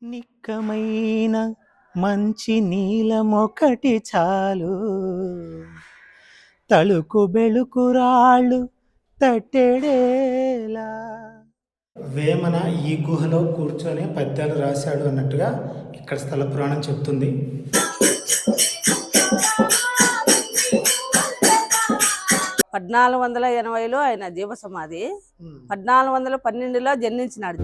నిక్కమైన మంచి నీలమొకటి చాలు, తళుకు బెళుకు రాళ్ళు తట్టెడేలా. వేమన ఈ గుహలో కూర్చొని పద్యాలు రాశాడు అన్నట్టుగా ఇక్కడ స్థల పురాణం చెప్తుంది. 1480లో ఆయన జీవ సమాధి, 1412లో జన్మించినాడు.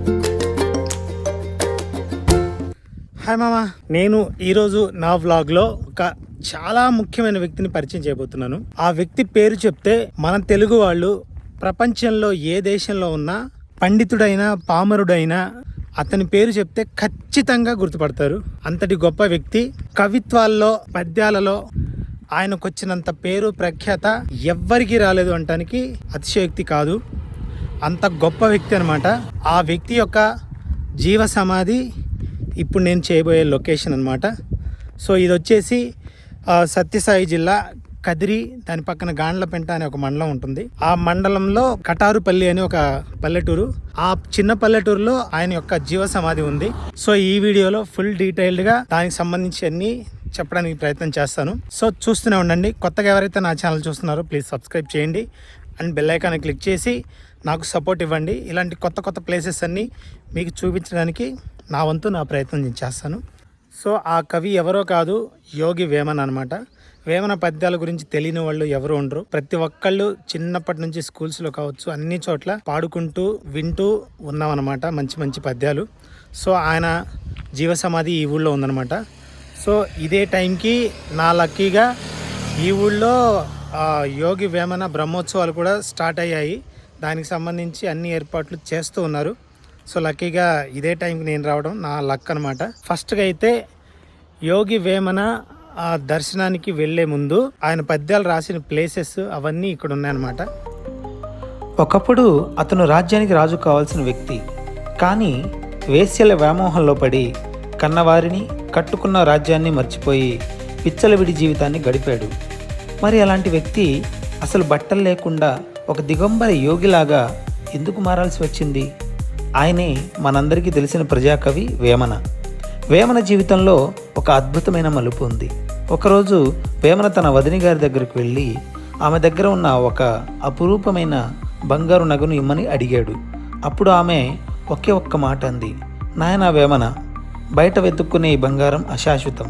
హాయ్ మామ, నేను ఈరోజు నా వ్లాగ్లో ఒక చాలా ముఖ్యమైన వ్యక్తిని పరిచయం చేయబోతున్నాను. ఆ వ్యక్తి పేరు చెప్తే మన తెలుగు వాళ్ళు ప్రపంచంలో ఏ దేశంలో ఉన్నా పండితుడైనా పామరుడైనా అతని పేరు చెప్తే ఖచ్చితంగా గుర్తుపడతారు. అంతటి గొప్ప వ్యక్తి. కవిత్వాల్లో పద్యాలలో ఆయనకు వచ్చినంత పేరు ప్రఖ్యాత ఎవ్వరికీ రాలేదు అనటానికి అతిశయోక్తి కాదు. అంత గొప్ప వ్యక్తి అనమాట. ఆ వ్యక్తి యొక్క జీవ సమాధి ఇప్పుడు నేను చేయబోయే లొకేషన్ అనమాట. సో ఇది వచ్చేసి సత్యసాయి జిల్లా కదిరి, దాని పక్కన గాండ్లపెంట అనే ఒక మండలం ఉంటుంది. ఆ మండలంలో కటారుపల్లి అని ఒక పల్లెటూరు. ఆ చిన్న పల్లెటూరులో ఆయన యొక్క జీవ సమాధి ఉంది. సో ఈ వీడియోలో ఫుల్ డీటెయిల్డ్గా దానికి సంబంధించి అన్ని చెప్పడానికి ప్రయత్నం చేస్తాను. సో చూస్తూనే ఉండండి. కొత్తగా ఎవరైతే నా ఛానల్ చూస్తున్నారో ప్లీజ్ సబ్స్క్రైబ్ చేయండి అండ్ బెల్ ఐకాన్ క్లిక్ చేసి నాకు సపోర్ట్ ఇవ్వండి. ఇలాంటి కొత్త కొత్త ప్లేసెస్ అన్నీ మీకు చూపించడానికి నా వంతు నా ప్రయత్నం నేను చేస్తాను. సో ఆ కవి ఎవరో కాదు, యోగి వేమన అనమాట. వేమన పద్యాల గురించి తెలియని వాళ్ళు ఎవరు ఉండరు. ప్రతి ఒక్కళ్ళు చిన్నప్పటి నుంచి స్కూల్స్లో కావచ్చు అన్ని చోట్ల పాడుకుంటూ వింటూ ఉన్నామన్నమాట మంచి మంచి పద్యాలు. సో ఆయన జీవ సమాధి ఈ ఊళ్ళో ఉందన్నమాట. సో ఇదే టైంకి నా లక్కీగా ఈ ఊళ్ళో యోగి వేమన బ్రహ్మోత్సవాలు కూడా స్టార్ట్ అయ్యాయి. దానికి సంబంధించి అన్ని ఏర్పాట్లు చేస్తూ ఉన్నారు. సో లక్కీగా ఇదే టైంకి నేను రావడం నా లక్ అనమాట. ఫస్ట్గా అయితే యోగి వేమన దర్శనానికి వెళ్ళే ముందు ఆయన పద్యాలు రాసిన ప్లేసెస్ అవన్నీ ఇక్కడ ఉన్నాయన్నమాట. ఒకప్పుడు అతను రాజ్యానికి రాజు కావాల్సిన వ్యక్తి, కానీ వేశ్యల వ్యామోహంలో పడి కన్నవారిని కట్టుకున్న రాజ్యాన్ని మర్చిపోయి పిచ్చలవిడి జీవితాన్ని గడిపాడు. మరి అలాంటి వ్యక్తి అసలు బట్టలు లేకుండా ఒక దిగంబర యోగిలాగా ఎందుకు మారాల్సి వచ్చింది? ఆయనే మనందరికీ తెలిసిన ప్రజాకవి వేమన. వేమన జీవితంలో ఒక అద్భుతమైన మలుపు ఉంది. ఒకరోజు వేమన తన వదిని గారి దగ్గరకు వెళ్ళి ఆమె దగ్గర ఉన్న ఒక అపురూపమైన బంగారు నగను ఇమ్మని అడిగాడు. అప్పుడు ఆమె ఒకే ఒక్క మాట అంది, నాయనా వేమన, బయట వెతుక్కునే ఈ బంగారం అశాశ్వతం.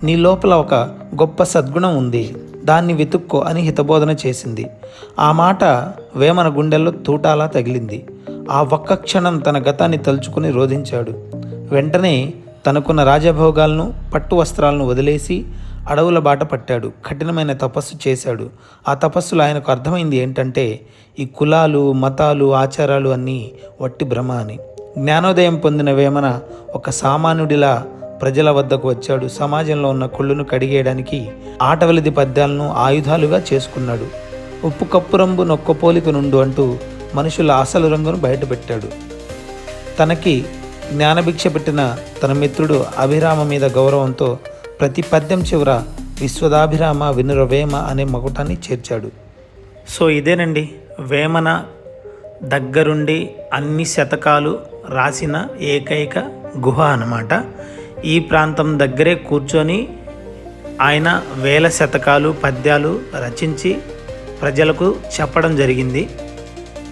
నీ లోపల ఒక గొప్ప సద్గుణం ఉంది, దాన్ని వెతుక్కో అని హితబోధన చేసింది. ఆ మాట వేమన గుండెల్లో తూటాలా తగిలింది. ఆ ఒక్క క్షణం తన గతాన్ని తలుచుకుని రోధించాడు. వెంటనే తనకున్న రాజభోగాలను పట్టు వస్త్రాలను వదిలేసి అడవుల బాట పట్టాడు. కఠినమైన తపస్సు చేశాడు. ఆ తపస్సులో ఆయనకు అర్థమైంది ఏంటంటే ఈ కులాలు మతాలు ఆచారాలు అన్నీ వట్టి భ్రమ అని. జ్ఞానోదయం పొందిన వేమన ఒక సామాన్యుడిలా ప్రజల వద్దకు వచ్చాడు. సమాజంలో ఉన్న కుళ్ళును కడిగేయడానికి ఆటవలిది పద్యాలను ఆయుధాలుగా చేసుకున్నాడు. ఉప్పు కప్పు రంగు నొక్కపోలిక నుండు అంటూ మనుషుల అసలు రంగును బయటపెట్టాడు. తనకి జ్ఞానభిక్ష పెట్టిన తన మిత్రుడు అభిరామ మీద గౌరవంతో ప్రతి పద్యం చివర విశ్వదాభిరామ వినురవేమ అనే మకుటాన్ని చేర్చాడు. సో ఇదేనండి వేమన దగ్గరుండి అన్ని శతకాలు రాసిన ఏకైక గుహ అన్నమాట. ఈ ప్రాంతం దగ్గరే కూర్చొని ఆయన వేల శతకాలు పద్యాలు రచించి ప్రజలకు చెప్పడం జరిగింది.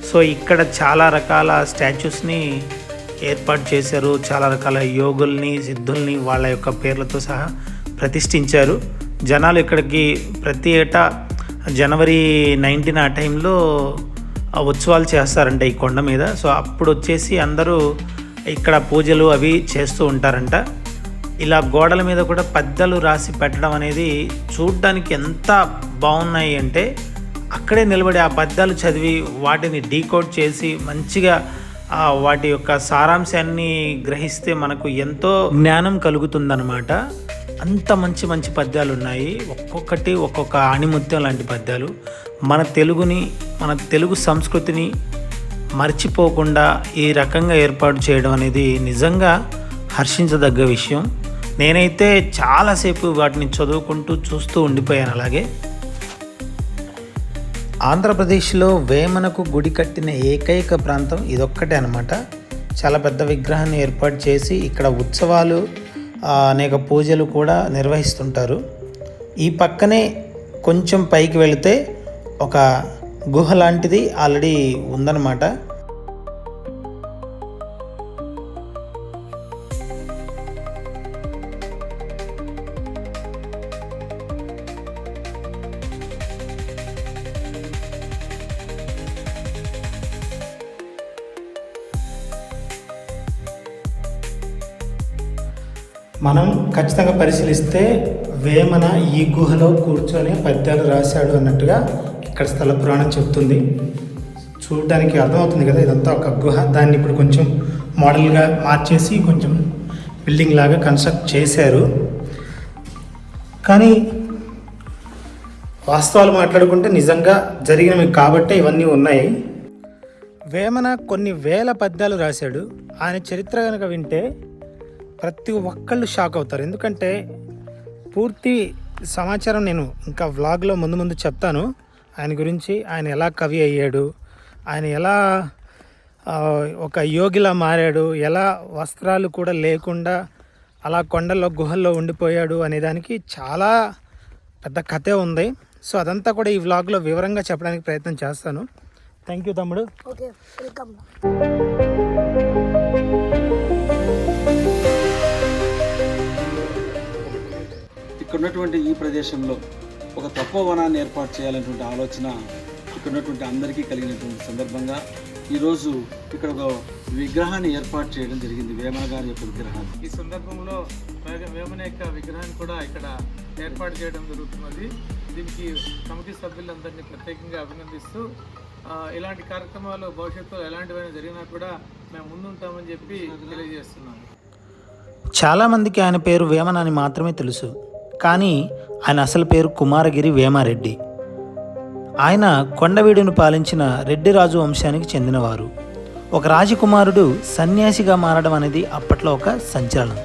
సో ఇక్కడ చాలా రకాల స్టాచ్యూస్ని ఏర్పాటు చేశారు. చాలా రకాల యోగుల్ని సిద్ధుల్ని వాళ్ళ యొక్క పేర్లతో సహా ప్రతిష్ఠించారు. జనాలు ఇక్కడికి ప్రతి ఏటా జనవరి 19 ఆ టైంలో ఉత్సవాలు చేస్తారంట ఈ కొండ మీద. సో అప్పుడు వచ్చేసి అందరూ ఇక్కడ పూజలు అవి చేస్తూ ఉంటారంట. ఇలా గోడల మీద కూడా పద్యాలు రాసి పెట్టడం అనేది చూడ్డానికి ఎంత బాగున్నాయి అంటే అక్కడే నిలబడి ఆ పద్యాలు చదివి వాటిని డీకోడ్ చేసి మంచిగా వాటి యొక్క సారాంశాన్ని గ్రహిస్తే మనకు ఎంతో జ్ఞానం కలుగుతుందన్నమాట. అంత మంచి మంచి పద్యాలు ఉన్నాయి. ఒక్కొక్కటి ఒక్కొక్క ఆణిముత్యం లాంటి పద్యాలు. మన తెలుగుని మన తెలుగు సంస్కృతిని మర్చిపోకుండా ఈ రకంగా ఏర్పాటు చేయడం అనేది నిజంగా హర్షించదగ్గ విషయం. నేనైతే చాలాసేపు వాటిని చదువుకుంటూ చూస్తూ ఉండిపోయాను. అలాగే ఆంధ్రప్రదేశ్లో వేమనకు గుడి కట్టిన ఏకైక ప్రాంతం ఇదొక్కటే అనమాట. చాలా పెద్ద విగ్రహాన్ని ఏర్పాటు చేసి ఇక్కడ ఉత్సవాలు అనేక పూజలు కూడా నిర్వహిస్తుంటారు. ఈ పక్కనే కొంచెం పైకి వెళితే ఒక గుహ లాంటిది ఆల్రెడీ ఉందన్నమాట. మనం ఖచ్చితంగా పరిశీలిస్తే వేమన ఈ గుహలో కూర్చొని పద్యాలు రాశాడు అన్నట్టుగా ఇక్కడ స్థల పురాణం చెప్తుంది. చూడడానికి అర్థమవుతుంది కదా, ఇదంతా ఒక గుహ. దాన్ని ఇప్పుడు కొంచెం మోడల్గా మార్చేసి కొంచెం బిల్డింగ్ లాగా కన్స్ట్రక్ట్ చేశారు. కానీ వాస్తవాలు మాట్లాడుకుంటే నిజంగా జరిగినవి కాబట్టే ఇవన్నీ ఉన్నాయి. వేమన కొన్ని వేల పద్యాలు రాశాడు. ఆయన చరిత్ర కనుక వింటే ప్రతి ఒక్కళ్ళు షాక్ అవుతారు. ఎందుకంటే పూర్తి సమాచారం నేను ఇంకా వ్లాగ్లో ముందు చెప్తాను ఆయన గురించి. ఆయన ఎలా కవి అయ్యాడు, ఆయన ఎలా ఒక యోగిలా మారాడు, ఎలా వస్త్రాలు కూడా లేకుండా అలా కొండల్లో గుహల్లో ఉండిపోయాడు అనే దానికి చాలా పెద్ద కథే ఉంది. సో అదంతా కూడా ఈ వ్లాగ్లో వివరంగా చెప్పడానికి ప్రయత్నం చేస్తాను. థ్యాంక్ యూ తమ్ముడు. Okay, welcome. ఇక్కడ ఉన్నటువంటి ఈ ప్రదేశంలో ఒక తపోవనాన్ని ఏర్పాటు చేయాలనేటువంటి ఆలోచన ఇక్కడ ఉన్నటువంటి అందరికీ కలిగినటువంటి సందర్భంగా ఈరోజు ఇక్కడ ఒక విగ్రహాన్ని ఏర్పాటు చేయడం జరిగింది, వేమన గారి యొక్క విగ్రహాన్ని. ఈ సందర్భంలో వేమన యొక్క విగ్రహాన్ని కూడా ఇక్కడ ఏర్పాటు చేయడం జరుగుతున్నది. దీనికి కమిటీ సభ్యులందరినీ ప్రత్యేకంగా అభినందిస్తూ ఇలాంటి కార్యక్రమాలు భవిష్యత్తులో ఎలాంటివైనా జరిగినా కూడా మేము ముందుంటామని చెప్పి తెలియజేస్తున్నాను. చాలామందికి ఆయన పేరు వేమన అని మాత్రమే తెలుసు, కానీ ఆయన అసలు పేరు కుమారగిరి వేమారెడ్డి. ఆయన కొండవీడును పాలించిన రెడ్డి రాజు వంశానికి చెందినవారు. ఒక రాజకుమారుడు సన్యాసిగా మారడం అనేది అప్పట్లో ఒక సంచలనం.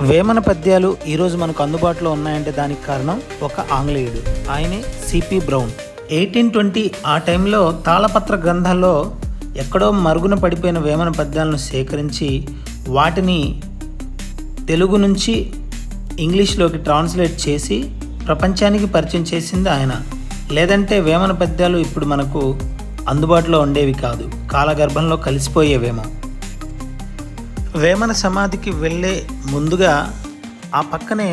వేమన పద్యాలు ఈరోజు మనకు అందుబాటులో ఉన్నాయంటే దానికి కారణం ఒక ఆంగ్లేయుడు, ఆయనే సిపి బ్రౌన్. 1820 ఆ టైంలో తాళపత్ర గ్రంథాల్లో ఎక్కడో మరుగున పడిపోయిన వేమన పద్యాలను సేకరించి వాటిని తెలుగు నుంచి ఇంగ్లీష్లోకి ట్రాన్స్లేట్ చేసి ప్రపంచానికి పరిచయం చేసింది ఆయన. లేదంటే వేమన పద్యాలు ఇప్పుడు మనకు అందుబాటులో ఉండేవి కాదు, కాలగర్భంలో కలిసిపోయేవేమో. వేమన సమాధికి వెళ్ళే ముందుగా ఆ పక్కనే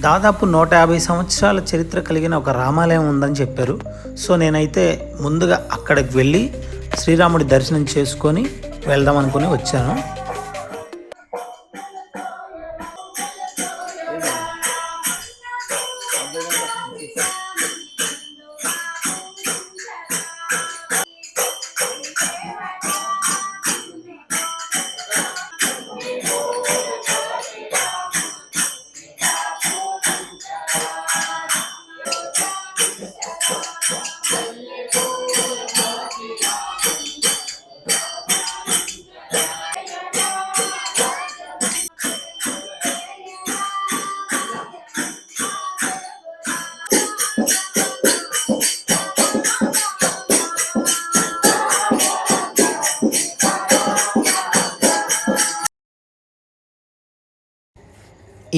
దాదాపు 150 సంవత్సరాల చరిత్ర కలిగిన ఒక రామాలయం ఉందని చెప్పారు. సో నేనైతే ముందుగా అక్కడికి వెళ్ళి శ్రీరాముడి దర్శనం చేసుకొని వెళ్దాం అనుకుని వచ్చాను.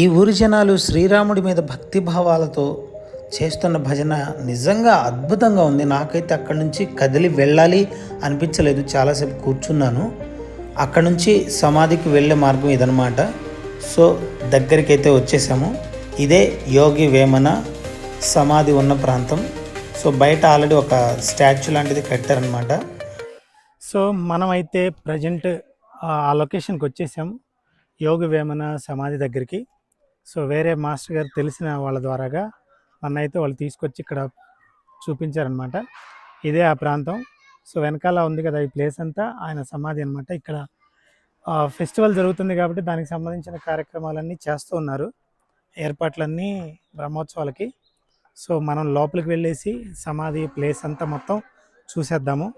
ఈ ఊరి జనాలు శ్రీరాముడి మీద భక్తిభావాలతో చేస్తున్న భజన నిజంగా అద్భుతంగా ఉంది. నాకైతే అక్కడి నుంచి కదిలి వెళ్ళాలి అనిపించలేదు. చాలాసేపు కూర్చున్నాను. అక్కడ నుంచి సమాధికి వెళ్ళే మార్గం ఇదనమాట. సో దగ్గరికి అయితే వచ్చేసాము. ఇదే యోగి వేమన సమాధి ఉన్న ప్రాంతం. సో బయట ఆల్రెడీ ఒక స్టాచ్యూ లాంటిది కట్టారనమాట. సో మనమైతే ప్రజెంట్ ఆ లొకేషన్కి వచ్చేసాము, యోగి వేమన సమాధి దగ్గరికి. సో వేరే మాస్టర్ గారు తెలిసిన వాళ్ళ ద్వారాగా నన్నైతే వాళ్ళు తీసుకొచ్చి ఇక్కడ చూపించారనమాట. ఇదే ఆ ప్రాంతం. సో వెనకాల ఉంది కదా ఈ ప్లేస్ అంతా ఆయన సమాధి అనమాట. ఇక్కడ ఫెస్టివల్ జరుగుతుంది కాబట్టి దానికి సంబంధించిన కార్యక్రమాలన్నీ చేస్తూ ఉన్నారు, ఏర్పాట్లన్నీ బ్రహ్మోత్సవాలకి. సో మనం లోపలికి వెళ్ళేసి సమాధి ప్లేస్ అంతా మొత్తం చూసేద్దాము.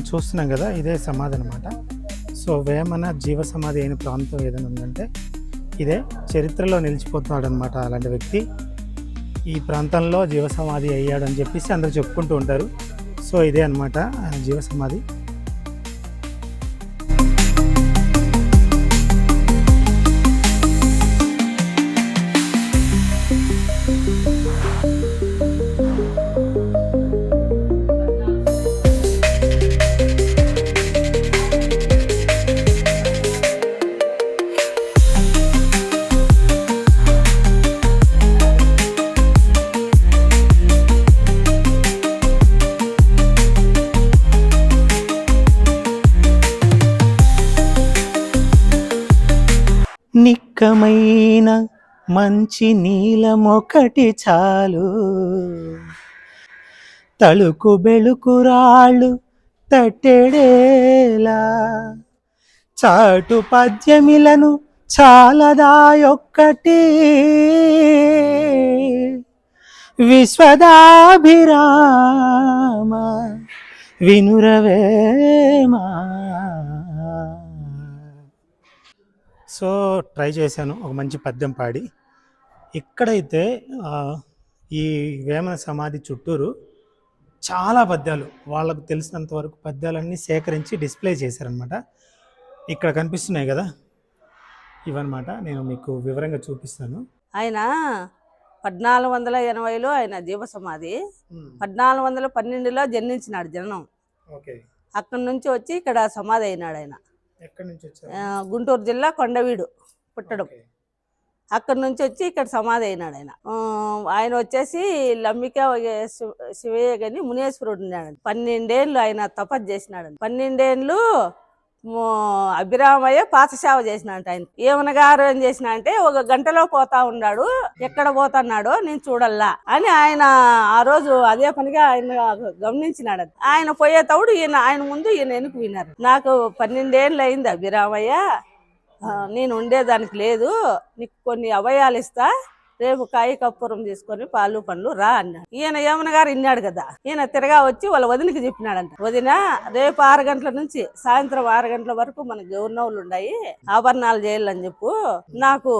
చూస్తున్నాం కదా, ఇదే సమాధి అనమాట. సో వేమన జీవ సమాధి అయిన ప్రాంతం ఏదైనా ఉందంటే ఇదే. చరిత్రలో నిలిచిపోతున్నాడు అనమాట అలాంటి వ్యక్తి. ఈ ప్రాంతంలో జీవ సమాధి అయ్యాడు అని చెప్పేసి అందరూ చెప్పుకుంటూ ఉంటారు. సో ఇదే అనమాట ఆయన జీవ సమాధి. నిక్కమైన మంచి నీలమొకటి చాలు, తళుకు బెళుకురాళ్ళు తట్టెడేలా, చాటు పద్యమిలను చాలదాయొక్కటి, విశ్వదాభిరామ వినురవేమా. సో ట్రై చేశాను ఒక మంచి పద్యం పాడి. ఇక్కడైతే ఈ వేమన సమాధి చుట్టూరు చాలా పద్యాలు, వాళ్ళకు తెలిసినంత వరకు పద్యాలన్నీ సేకరించి డిస్ప్లే చేశారనమాట. ఇక్కడ కనిపిస్తున్నాయి కదా, ఇవన్నమాట. నేను మీకు వివరంగా చూపిస్తాను. ఆయన 1480లో ఆయన జీవ సమాధి, 1412లో జన్మించినాడు జననం. ఓకే. అక్కడి నుంచి వచ్చి ఇక్కడ సమాధి అయినాడు ఆయన. ఎక్కడి నుంచి వచ్చారు? గుంటూరు జిల్లా కొండవీడు పుట్టడం. అక్కడి నుంచి వచ్చి ఇక్కడ సమాధి అయినాడు ఆయన. ఆయన వచ్చేసి లంబిక శివయ్య గని మునేశ్వరుడు ఉన్నాడు. 12 ఏళ్ళు ఆయన తపస్సు చేసినాడు. 12 ఏళ్ళు అభిరామయ్య పాతసేవ చేసినాడు. ఆయన ఏమన గారు ఏం చేసిన అంటే, ఒక గంటలో పోతా ఉన్నాడు, ఎక్కడ పోతున్నాడో నేను చూడల్లా అని ఆయన ఆ రోజు అదే పనిగా ఆయన గమనించినాడు. ఆయన పోయేటప్పుడు ఆయన ముందు ఈయన వెనుక విన్నారు. నాకు 12 ఏళ్ళు అయింది అభిరామయ్య, నేను ఉండేదానికి లేదు, నీకు కొన్ని అవయాలు ఇస్తా, రేపు కాయ కప్పురం తీసుకొని పాలు పండ్లు రా అన్నాడు. ఈయన యమున గారు విన్నాడు కదా, ఈయన తిరగా వచ్చి వాళ్ళ వదినకి చెప్పినాడంట, వదిన రేపు 6 గంటల నుంచి సాయంత్రం 6 గంటల వరకు మన గౌర్నవులు ఉన్నాయి, ఆభరణాలు చేయాలని చెప్పు, నాకు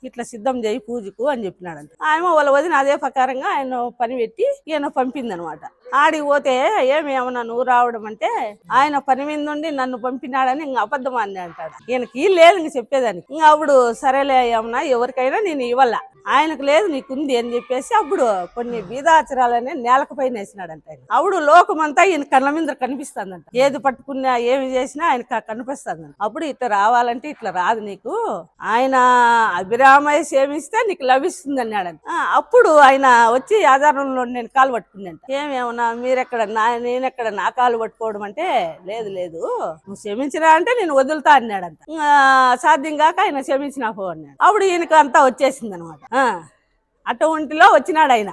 ఇట్లా సిద్ధం చేయి పూజకు అని చెప్పినాడంట. ఆయన వాళ్ళ వదిన అదే ప్రకారంగా ఆయన పని పెట్టి ఈయన పంపిందనమాట. ఆడికి పోతే ఏమన్నా నువ్వు రావడం అంటే, ఆయన పని మీద నుండి నన్ను పంపినాడని ఇంక అబద్ధం అని అంటాడు. ఈయనకి లేదు ఇంక చెప్పేదానికి. ఇంకా అప్పుడు సరేలే ఏమన్నా ఎవరికైనా నేను ఇవ్వాల, ఆయనకు లేదు నీకుంది అని చెప్పేసి అప్పుడు కొన్ని బీదాచరాలని నేలకు పైన వేసినాడంట. అప్పుడు లోకమంతా ఈయన కళ్ళ మీద కనిపిస్తుందంట, ఏది పట్టుకున్నా ఏమి చేసినా ఆయన కనిపిస్తుందంట. అప్పుడు ఇట్లా రావాలంటే ఇట్లా రాదు నీకు, ఆయన అభిరామయ్య సేవిస్తే నీకు లభిస్తుంది అన్నాడంట. అప్పుడు ఆయన వచ్చి ఆధారంలో నేను కాలు పట్టుకున్నాంట. ఏమేమన్నా మీరెక్కడ నేనెక్కడ నా కాలు పట్టుకోవడం అంటే, లేదు లేదు నువ్వు క్షమించినా అంటే నేను వదులుతా అన్నాడంట. సాధ్యం కాక ఆయన క్షమించినా పో అన్నాడు. అప్పుడు ఈయనకు అంతా వచ్చేసింది అనమాట. అటువంటిలో వచ్చినాడు ఆయన.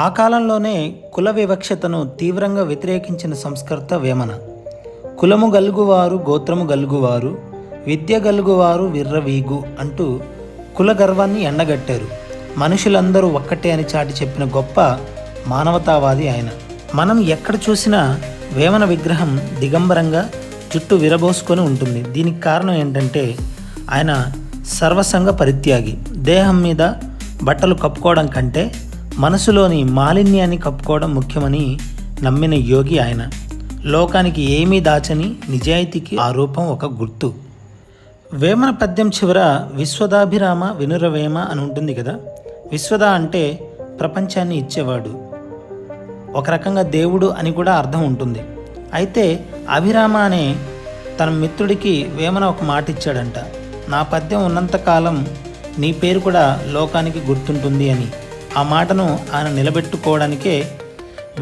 ఆ కాలంలోనే కుల వివక్షతను తీవ్రంగా వ్యతిరేకించిన సంస్కర్త వేమన. కులము గలుగువారు గోత్రము గలుగువారు, విద్య గలుగువారు విర్రవీగు అంటూ కుల గర్వాన్ని ఎండగట్టారు. మనుషులందరూ ఒక్కటే అని చాటి చెప్పిన గొప్ప మానవతావాది ఆయన. మనం ఎక్కడ చూసినా వేమన విగ్రహం దిగంబరంగా జుట్టు విరబోసుకొని ఉంటుంది. దీనికి కారణం ఏంటంటే ఆయన సర్వసంగ పరిత్యాగి. దేహం మీద బట్టలు కప్పుకోవడం కంటే మనసులోని మాలిన్యాన్ని కప్పుకోవడం ముఖ్యమని నమ్మిన యోగి ఆయన. లోకానికి ఏమీ దాచని నిజాయితీకి ఆ రూపం ఒక గుర్తు. వేమన పద్యం చివర విశ్వదాభిరామ వినురవేమ అని ఉంటుంది కదా. విశ్వద అంటే ప్రపంచాన్ని ఇచ్చేవాడు, ఒక రకంగా దేవుడు అని కూడా అర్థం ఉంటుంది. అయితే అభిరామ అనే తన మిత్రుడికి వేమన ఒక మాట ఇచ్చాడంట, నా పద్యం ఉన్నంతకాలం నీ పేరు కూడా లోకానికి గుర్తుంటుంది అని. ఆ మాటను ఆయన నిలబెట్టుకోవడానికే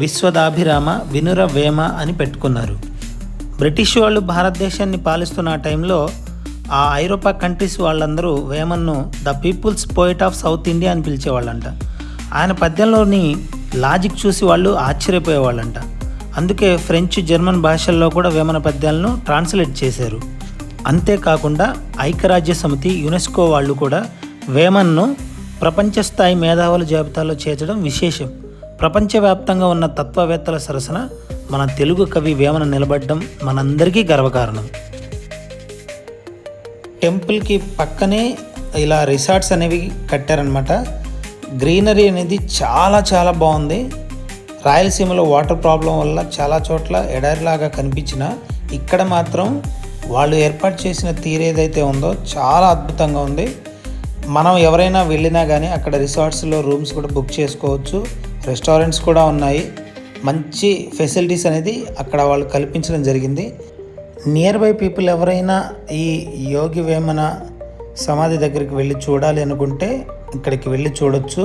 విశ్వదాభిరామ వినురవేమ అని పెట్టుకున్నారు. బ్రిటిష్ వాళ్ళు భారతదేశాన్ని పాలిస్తున్న ఆ టైంలో ఆ ఐరోపా కంట్రీస్ వాళ్ళందరూ వేమన్ను the people's poet of South India అని పిలిచేవాళ్ళంట. ఆయన పద్యంలోని లాజిక్ చూసి వాళ్ళు ఆశ్చర్యపోయేవాళ్ళంట. అందుకే ఫ్రెంచ్, జర్మన్ భాషల్లో కూడా వేమన పద్యాలను ట్రాన్స్లేట్ చేశారు. అంతేకాకుండా ఐక్యరాజ్య సమితి, యునెస్కో వాళ్ళు కూడా వేమన్ను ప్రపంచ స్థాయి మేధావుల జాబితాలో చేర్చడం విశేషం. ప్రపంచవ్యాప్తంగా ఉన్న తత్వవేత్తల సరసన మన తెలుగు కవి వేమన నిలబడడం మనందరికీ గర్వకారణం. టెంపుల్కి పక్కనే ఇలా రిసార్ట్స్ అనేవి కట్టారనమాట. గ్రీనరీ అనేది చాలా చాలా బాగుంది. రాయలసీమలో వాటర్ ప్రాబ్లం వల్ల చాలా చోట్ల ఎడారిలాగా కనిపించిన ఇక్కడ మాత్రం వాళ్ళు ఏర్పాటు చేసిన తీరు ఏదైతే ఉందో చాలా అద్భుతంగా ఉంది. మనం ఎవరైనా వెళ్ళినా కానీ అక్కడ రిసార్ట్స్లో రూమ్స్ కూడా బుక్ చేసుకోవచ్చు, రెస్టారెంట్స్ కూడా ఉన్నాయి. మంచి ఫెసిలిటీస్ అనేది అక్కడ వాళ్ళు కల్పించడం జరిగింది. నియర్ బై పీపుల్ ఎవరైనా ఈ యోగి వేమన సమాధి దగ్గరికి వెళ్ళి చూడాలి అనుకుంటే ఇక్కడికి వెళ్ళి చూడొచ్చు.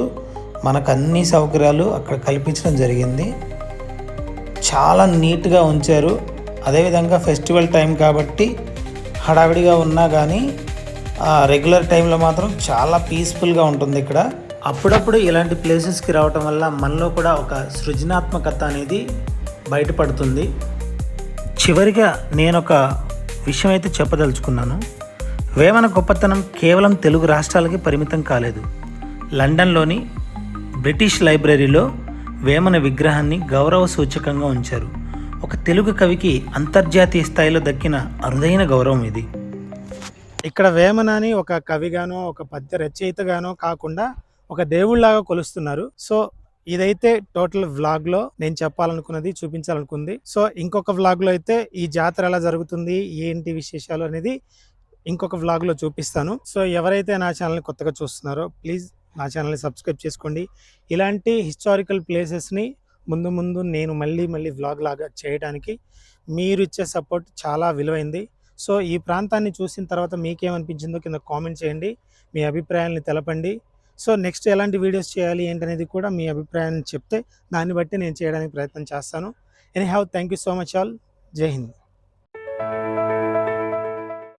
మనకు అన్ని సౌకర్యాలు అక్కడ కల్పించడం జరిగింది. చాలా నీట్గా ఉంచారు. అదేవిధంగా ఫెస్టివల్ టైం కాబట్టి హడావిడిగా ఉన్నా కానీ రెగ్యులర్ టైంలో మాత్రం చాలా పీస్ఫుల్గా ఉంటుంది ఇక్కడ. అప్పుడప్పుడు ఇలాంటి ప్లేసెస్కి రావటం వల్ల మనలో కూడా ఒక సృజనాత్మకత అనేది బయటపడుతుంది. చివరిగా నేను ఒక విషయం అయితే చెప్పదలుచుకున్నాను. వేమన గొప్పతనం కేవలం తెలుగు రాష్ట్రాలకి పరిమితం కాలేదు. లండన్లోని బ్రిటిష్ లైబ్రరీలో వేమన విగ్రహాన్ని గౌరవ సూచకంగా ఉంచారు. ఒక తెలుగు కవికి అంతర్జాతీయ స్థాయిలో దక్కిన అరుదైన గౌరవం ఇది. ఇక్కడ వేమనని ఒక కవిగానో ఒక పద్య రచయితగానో కాకుండా ఒక దేవుళ్లాగా కొలుస్తున్నారు. సో ఇదైతే టోటల్ వ్లాగ్ లో నేను చెప్పాలనుకున్నది, చూపించాలనుకుంది. సో ఇంకొక వ్లాగ్ లో అయితే ఈ జాతర ఎలా జరుగుతుంది, ఏంటి విశేషాలు అనేది ఇంకొక వ్లాగ్ లో చూపిస్తాను. సో ఎవరైతే నా ఛానల్ని కొత్తగా చూస్తున్నారో ప్లీజ్ నా ఛానల్ని సబ్స్క్రైబ్ చేసుకోండి. ఇలాంటి హిస్టారికల్ ప్లేసెస్ని ముందు నేను మళ్ళీ వ్లాగ్ లాగా చేయడానికి మీరు ఇచ్చే సపోర్ట్ చాలా విలువైంది. సో ఈ ప్రాంతాన్ని చూసిన తర్వాత మీకేమనిపించిందో కింద కామెంట్ చేయండి, మీ అభిప్రాయాన్ని తెలపండి. సో నెక్స్ట్ ఎలాంటి వీడియోస్ చేయాలి ఏంటనేది కూడా మీ అభిప్రాయాన్ని చెప్తే దాన్ని బట్టి నేను చేయడానికి ప్రయత్నం చేస్తాను. Anyhow, thank you so much all. జై హింద్.